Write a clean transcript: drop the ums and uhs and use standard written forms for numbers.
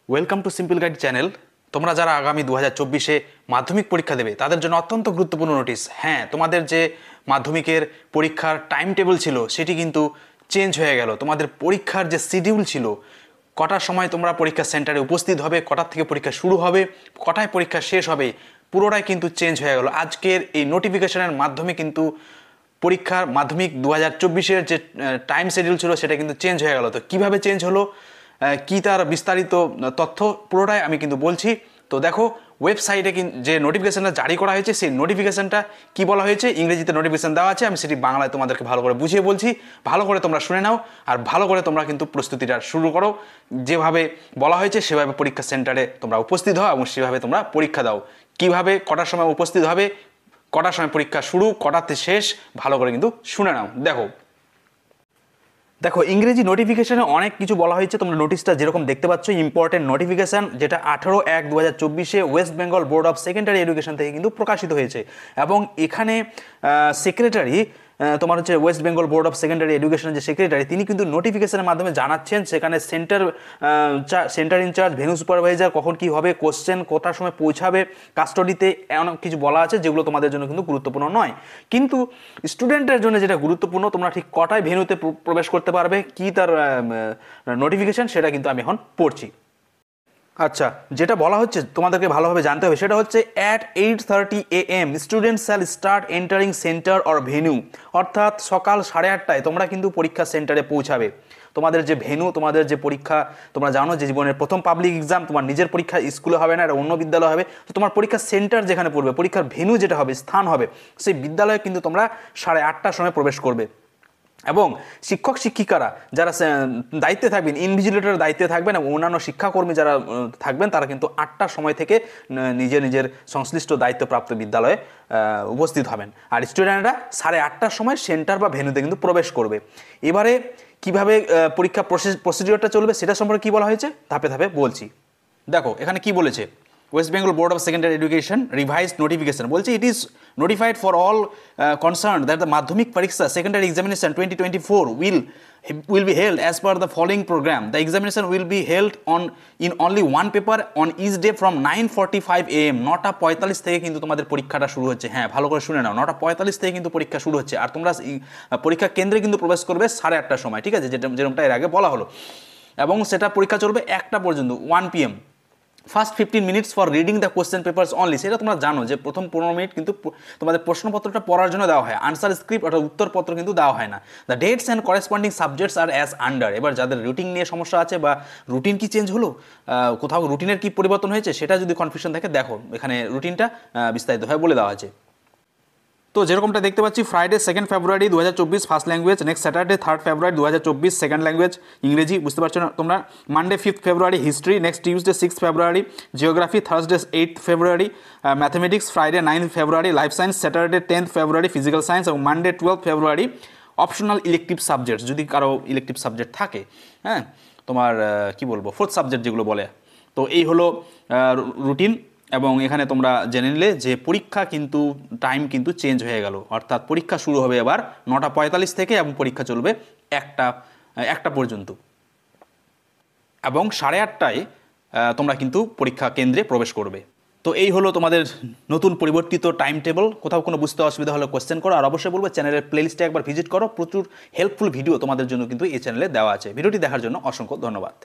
Welcome to simple guide channel. তোমরা যারা আগামী 2024-এ মাধ্যমিক পরীক্ষা দেবে তাদের জন্য অত্যন্ত গুরুত্বপূর্ণ নোটিশ। হ্যাঁ, তোমাদের যে মাধ্যমিকের পরীক্ষার টাইম টেবিল ছিল সেটি কিন্তু চেঞ্জ হয়ে গেল। তোমাদের পরীক্ষার যে শিডিউল ছিল, কটার সময় তোমরা পরীক্ষা সেন্টারে উপস্থিত হবে, কটার থেকে পরীক্ষা শুরু হবে, কটায় পরীক্ষা শেষ হবে, পুরোটাই কিন্তু চেঞ্জ হয়ে গেল। আজকের এই নোটিফিকেশনের মাধ্যমে কিন্তু পরীক্ষার মাধ্যমিক 2024-এর যে টাইম শিডিউল ছিল সেটা কিন্তু চেঞ্জ হয়ে গেল। তো কীভাবে চেঞ্জ হলো, কি তার বিস্তারিত তথ্য পুরোটাই আমি কিন্তু বলছি। তো দেখো, ওয়েবসাইটে যে নোটিফিকেশনটা জারি করা হয়েছে সেই নোটিফিকেশনটা কি বলা হয়েছে, ইংরেজিতে নোটিফিকেশন দেওয়া আছে, আমি সেটি বাংলায় তোমাদেরকে ভালো করে বুঝিয়ে বলছি। ভালো করে তোমরা শুনে নাও আর ভালো করে তোমরা কিন্তু প্রস্তুতিটা শুরু করো। যেভাবে বলা হয়েছে সেভাবে পরীক্ষা সেন্টারে তোমরা উপস্থিত হও এবং সেভাবে তোমরা পরীক্ষা দাও। কিভাবে কটার সময় উপস্থিত হবে, কটার সময় পরীক্ষা শুরু, কটাতে শেষ, ভালো করে কিন্তু শুনে নাও। দেখো ইংরেজি নোটিফিকেশনে অনেক কিছু বলা হয়েছে। তোমরা নোটিশটা যেরকম দেখতে পাচ্ছ, ইম্পর্টেন্ট নোটিফিকেশান, যেটা 18/1/2024-এ West Bengal board of secondary education থেকে কিন্তু প্রকাশিত হয়েছে। এবং এখানে সেক্রেটারি, তোমার হচ্ছে West Bengal board of secondary এডুকেশনের যে সেক্রেটারি, তিনি কিন্তু নোটিফিকেশনের মাধ্যমে জানাচ্ছেন সেখানে সেন্টার ইনচার্জ, ভেন্যু সুপারভাইজার কখন কি হবে, কোশ্চেন কটার সময় পৌঁছাবে, কাস্টডিতে অনেক কিছু বলা আছে যেগুলো তোমাদের জন্য কিন্তু গুরুত্বপূর্ণ নয়। কিন্তু স্টুডেন্টের জন্য যেটা গুরুত্বপূর্ণ, তোমরা ঠিক কটায় ভেন্যুতে প্রবেশ করতে পারবে, কি তার নোটিফিকেশন, সেটা কিন্তু আমি এখন পড়ছি। আচ্ছা, যেটা বলা হচ্ছে তোমাদেরকে ভালোভাবে জানতে হবে, সেটা হচ্ছে at 8:30 AM student shall start entering centre or venue. অর্থাৎ সকাল 8:30টায় তোমরা কিন্তু পরীক্ষা সেন্টারে পৌঁছাবে। তোমাদের যে ভেন্যু, তোমাদের যে পরীক্ষা, তোমরা জানো যে জীবনের প্রথম পাবলিক এক্সাম, তোমার নিজের পরীক্ষা স্কুলে হবে না, এটা অন্য বিদ্যালয় হবে। তো তোমার পরীক্ষার সেন্টার যেখানে পড়বে, পরীক্ষার ভেন্যু যেটা হবে, স্থান হবে, সেই বিদ্যালয়ে কিন্তু তোমরা 8:30টার সময় প্রবেশ করবে। এবং শিক্ষক শিক্ষিকারা যারা দায়িত্বে থাকবেন, ইনভিজিলেটরের দায়িত্বে থাকবেন এবং অন্যান্য শিক্ষাকর্মী যারা থাকবেন, তারা কিন্তু 8টার সময় থেকে নিজের সংশ্লিষ্ট দায়িত্বপ্রাপ্ত বিদ্যালয়ে উপস্থিত হবেন। আর স্টুডেন্টরা 8:30টার সময় সেন্টার বা ভেন্যুতে কিন্তু প্রবেশ করবে। এবারে কিভাবে পরীক্ষা প্রসিডিওরটা চলবে সেটা সম্পর্কে কী বলা হয়েছে ধাপে ধাপে বলছি। দেখো এখানে কি বলেছে, West Bengal board of secondary education revised notification বলছে, it is notified for all concern that the Madhyamik Pariksha secondary examination 2024 will be held as per the following program. The examination will be held in only one paper on each day from 9:45 AM 9:45 থেকে কিন্তু তোমাদের পরীক্ষাটা শুরু হচ্ছে। হ্যাঁ, ভালো করে শুনে নাও, 9:45 থেকে কিন্তু পরীক্ষা শুরু হচ্ছে। আর তোমরা পরীক্ষা কেন্দ্রে কিন্তু প্রবেশ করবে 8:30টার সময়, ঠিক আছে, যেরকমটা এর আগে বলা হলো। এবং সেটা পরীক্ষা চলবে 1টা পর্যন্ত, 1 PM। First 15 minutes for reading the question papers only. সেটা তোমরা জানো যে প্রথম 15 মিনিট কিন্তু তোমাদের প্রশ্নপত্রটা পড়ার জন্য দেওয়া হয়, আনসার স্ক্রিপ্ট অর্থাৎ উত্তরপত্র কিন্তু দেওয়া হয় না। The dates and corresponding subjects are as under. এবার যাদের রুটিন নিয়ে সমস্যা আছে বা রুটিন কি চেঞ্জ হলো, কোথাও রুটিনের কি পরিবর্তন হয়েছে, সেটা যদি কনফিউশন থাকে, দেখো এখানে রুটিনটা বিস্তারিতভাবে বলে দেওয়া আছে। তো যেরকমটা দেখতে পাচ্ছি, ফ্রাইডে 2 ফেব্রুয়ারি 2024 ফার্স্ট ল্যাঙ্গুয়েজ, নেক্সট স্যাটারডে 3 ফেব্রুয়ারি 2024 সেকেন্ড ল্যাঙ্গুয়েজ ইংরেজি, বুঝতে পারছো না তোমরা। মানডে 5 ফেব্রুয়ারি হিস্ট্রি, নেক্সট টিউসডে 6 ফেব্রুয়ারি জিওগ্রাফি, থার্সডে 8 ফেব্রুয়ারি ম্যাথমেটিক্স, ফ্রাইডে 9 ফেব্রুয়ারি লাইফ সায়েন্স, স্যাটারডে 10 ফেব্রুয়ারি ফিজিক্যাল সায়েন্স এবং মানডে 12 ফেব্রুয়ারি অপশনাল ইলেকটিভ সাবজেক্টস, যদি কারো ইলেকটিভ সাবজেক্ট থাকে। হ্যাঁ, তোমার কি বলবো, ফোর্থ সাবজেক্ট যেগুলো বলে। তো এই হলো রুটিন। এবং এখানে তোমরা জেনে নিলে যে পরীক্ষা কিন্তু টাইম কিন্তু চেঞ্জ হয়ে গেল, অর্থাৎ পরীক্ষা শুরু হবে এবার 9:45 থেকে এবং পরীক্ষা চলবে 1টা পর্যন্ত। এবং 8:30টায় তোমরা কিন্তু পরীক্ষা কেন্দ্রে প্রবেশ করবে। তো এই হলো তোমাদের নতুন পরিবর্তিত টাইম টেবল। কোথাও কোনো বুঝতে অসুবিধা হলে কোয়েশ্চেন করো। আর অবশ্যই বলবো চ্যানেলের প্লেলিস্টে একবার ভিজিট করো, প্রচুর হেল্পফুল ভিডিও তোমাদের জন্য কিন্তু এই চ্যানেলে দেওয়া আছে। ভিডিওটি দেখার জন্য অসংখ্য ধন্যবাদ।